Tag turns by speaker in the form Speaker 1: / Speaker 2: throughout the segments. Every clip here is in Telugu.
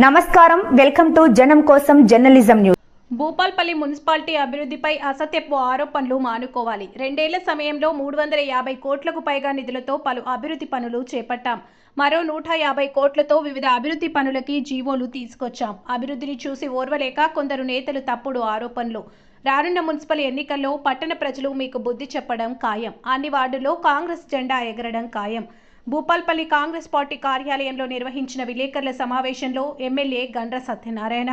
Speaker 1: నమస్కారం, వెల్కమ్ టు జనం కోసం జర్నలిజం న్యూస్.
Speaker 2: భూపాల్పల్లి మున్సిపాలిటీ అభివృద్ధిపై అసత్యపు ఆరోపణలు మానుకోవాలి. 2 ఏళ్ల సమయంలో 350 కోట్లకు పైగా నిధులతో పలు అభివృద్ధి పనులు చేపట్టాం. మరో 150 కోట్లతో వివిధ అభివృద్ధి పనులకి జీవోలు తీసుకొచ్చాం. అభివృద్ధిని చూసి ఓర్వలేక కొందరు నేతలు తప్పుడు ఆరోపణలు. రానున్న మున్సిపల్ ఎన్నికల్లో పట్టణ ప్రజలు మీకు బుద్ధి చెప్పడం ఖాయం. అన్ని వార్డుల్లో కాంగ్రెస్ జెండా ఎగరడం ఖాయం. భూపాల్పల్లి కాంగ్రెస్ పార్టీ కార్యాలయంలో నిర్వహించిన విలేకరుల సమావేశంలో ఎమ్మెల్యే గండ్ర సత్యనారాయణ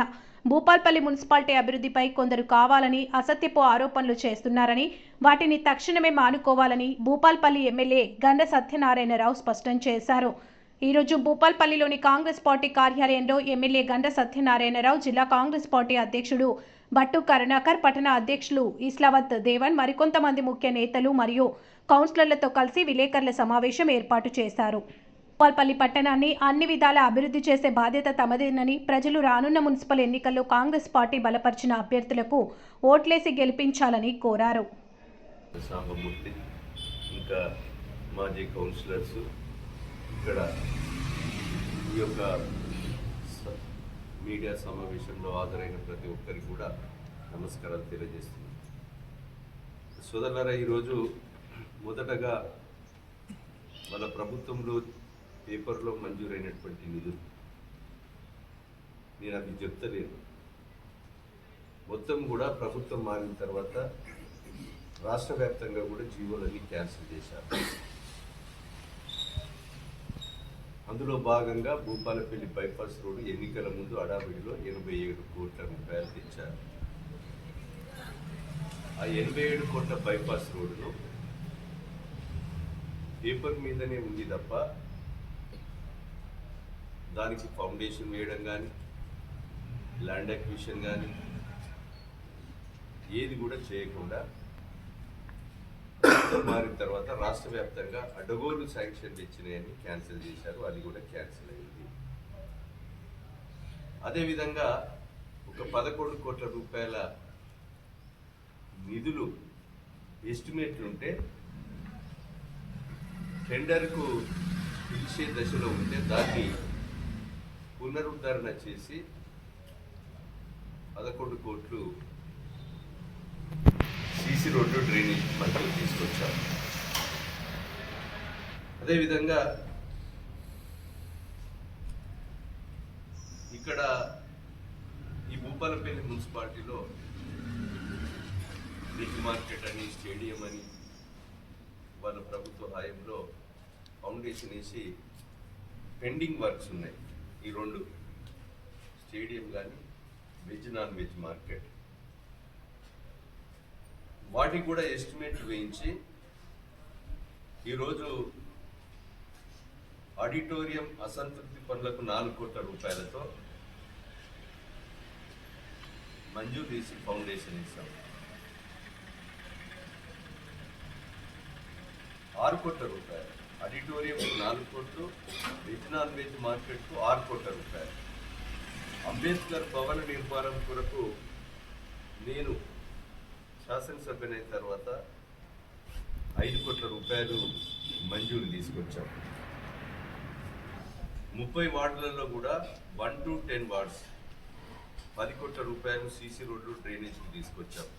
Speaker 2: భూపాల్పల్లి మున్సిపాలిటీ అభివృద్ధిపై కొందరు కావాలని అసత్యపు ఆరోపణలు చేస్తున్నారని, వాటిని తక్షణమే మానుకోవాలని భూపాల్పల్లి ఎమ్మెల్యే గండ్ర సత్యనారాయణరావు స్పష్టం చేశారు. ఈరోజు భూపాల్పల్లిలోని కాంగ్రెస్ పార్టీ కార్యాలయంలో ఎమ్మెల్యే గండ్ర సత్యనారాయణరావు, జిల్లా కాంగ్రెస్ పార్టీ అధ్యక్షుడు భట్టు కరుణాకర్, పట్టణ అధ్యక్షులు ఇస్లావత్ దేవన్, మరికొంతమంది ముఖ్య నేతలు మరియు కౌన్సిలర్లతో కలిసి విలేకరుల సమావేశం ఏర్పాటు చేశారు. భూపాల్పల్లి పట్టణాన్ని అన్ని విధాల అభివృద్ధి చేసే బాధ్యత తమదేనని, ప్రజలు రానున్న మున్సిపల్ ఎన్నికల్లో కాంగ్రెస్ పార్టీ బలపరిచిన అభ్యర్థులకు ఓట్లేసి గెలిపించాలని కోరారు.
Speaker 3: ఇంకా మాజీ కౌన్సిలర్స్ ఇక్కడ ఈ యొక్క మీడియా సమావేశంలో హాజరైన ప్రతి ఒక్కరికి కూడా నమస్కారాలు తెలియజేస్తున్నాను. సోదరులారా, ఈరోజు మొదటగా వాళ్ళ ప్రభుత్వంలో పేపర్లో మంజూరైనటువంటి నిధులు నేను అది చెప్తలేను. మొత్తం కూడా ప్రభుత్వం మారిన తర్వాత రాష్ట్ర వ్యాప్తంగా కూడా జీవోలన్నీ క్యాన్సిల్ చేశారు. అందులో భాగంగా భూపాలపల్లి బైపాస్ రోడ్డు ఎన్నికల ముందు అడావిడిలో 87 కోట్ల రూపాయలు తెచ్చారు. ఆ 87 కోట్ల బైపాస్ రోడ్డును పేపర్ మీదనే ఉంది తప్ప దానికి ఫౌండేషన్ వేయడం కానీ, ల్యాండ్ అక్విజిషన్ కానీ ఏది కూడా చేయకుండా మారిన తర్వాత రాష్ట్ర వ్యాప్తంగా అడ్డగోలు శాంక్షన్ ఇచ్చినాయని క్యాన్సిల్ చేశారు. అది కూడా క్యాన్సిల్ అయింది. అదేవిధంగా ఒక 11 కోట్ల రూపాయల నిధులు ఎస్టిమేట్లు ఉంటే టెండర్కు పిలిచే దశలో ఉంటే దాన్ని పునరుద్ధరణ చేసి 11 కోట్లు సీసీ రోడ్డు డ్రైనేజ్ మధ్యలో తీసుకొచ్చారు. అదేవిధంగా ఇక్కడ ఈ భూపాలపల్లి మున్సిపాలిటీలో బిగ్ మార్కెట్ అని, స్టేడియం అని వాళ్ళ ప్రభుత్వ హాయంలో ఫౌండేషన్ వేసి పెండింగ్ వర్క్స్ ఉన్నాయి. ఈ 2 స్టేడియం కానీ, వెజ్ నాన్ వెజ్ మార్కెట్, వాటికి కూడా ఎస్టిమేట్ వేయించి ఈరోజు ఆడిటోరియం అసంతృప్తి పనులకు 4 కోట్ల రూపాయలతో మంజూరు చేసి ఫౌండేషన్ ఇస్తాం. 6 కోట్ల రూపాయలు ఆడిటోరియం 4 కోట్లు, వెజ్ నాన్ వెజ్ మార్కెట్కు 6 కోట్ల రూపాయలు. అంబేద్కర్ భవన నిర్మాణం కొరకు నేను శాసనసభ్యునైన తర్వాత 5 కోట్ల రూపాయలు మంజూరు తీసుకొచ్చాం. 30 వార్డులలో కూడా 1 to 10 వార్డ్స్ 10 కోట్ల రూపాయలు సీసీ రోడ్లు, డ్రైనేజ్కి తీసుకొచ్చాం.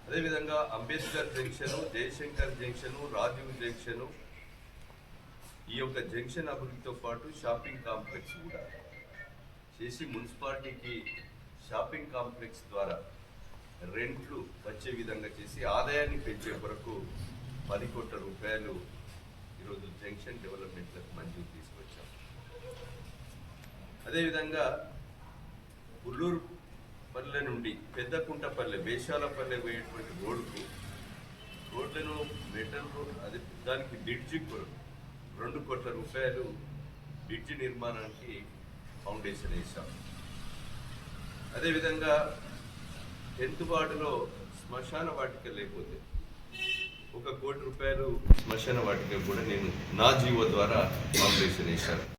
Speaker 3: అదేవిధంగా Ambedkar junction, Jayashankar junction, Rajiv junction, ఈ యొక్క జంక్షన్ అభివృద్ధితో పాటు షాపింగ్ కాంప్లెక్స్ కూడా చేసి మున్సిపాలిటీకి షాపింగ్ కాంప్లెక్స్ ద్వారా రెంట్లు వచ్చే విధంగా చేసి ఆదాయాన్ని పెంచే కొరకు 10 కోట్ల రూపాయలు ఈరోజు జంక్షన్ డెవలప్మెంట్లకు మంజూరు తీసుకొచ్చాం. అదేవిధంగా ఉల్లూరు పల్లె నుండి పెద్దకుంటపల్లె, వేషాలపల్లె పోయేటువంటి రోడ్లను మెటల్ రోడ్, అది దానికి బ్రిడ్జి కొరకు 2 కోట్ల రూపాయలు బ్రిడ్జి నిర్మాణానికి ఫౌండేషన్ వేశాం. అదేవిధంగా 10th వార్డులో శ్మశాన వాటిక లేకపోతే 1 కోటి రూపాయలు శ్మశాన వాటిక కూడా నేను నా జీవో ద్వారా ఫౌండేషన్ వేశాను.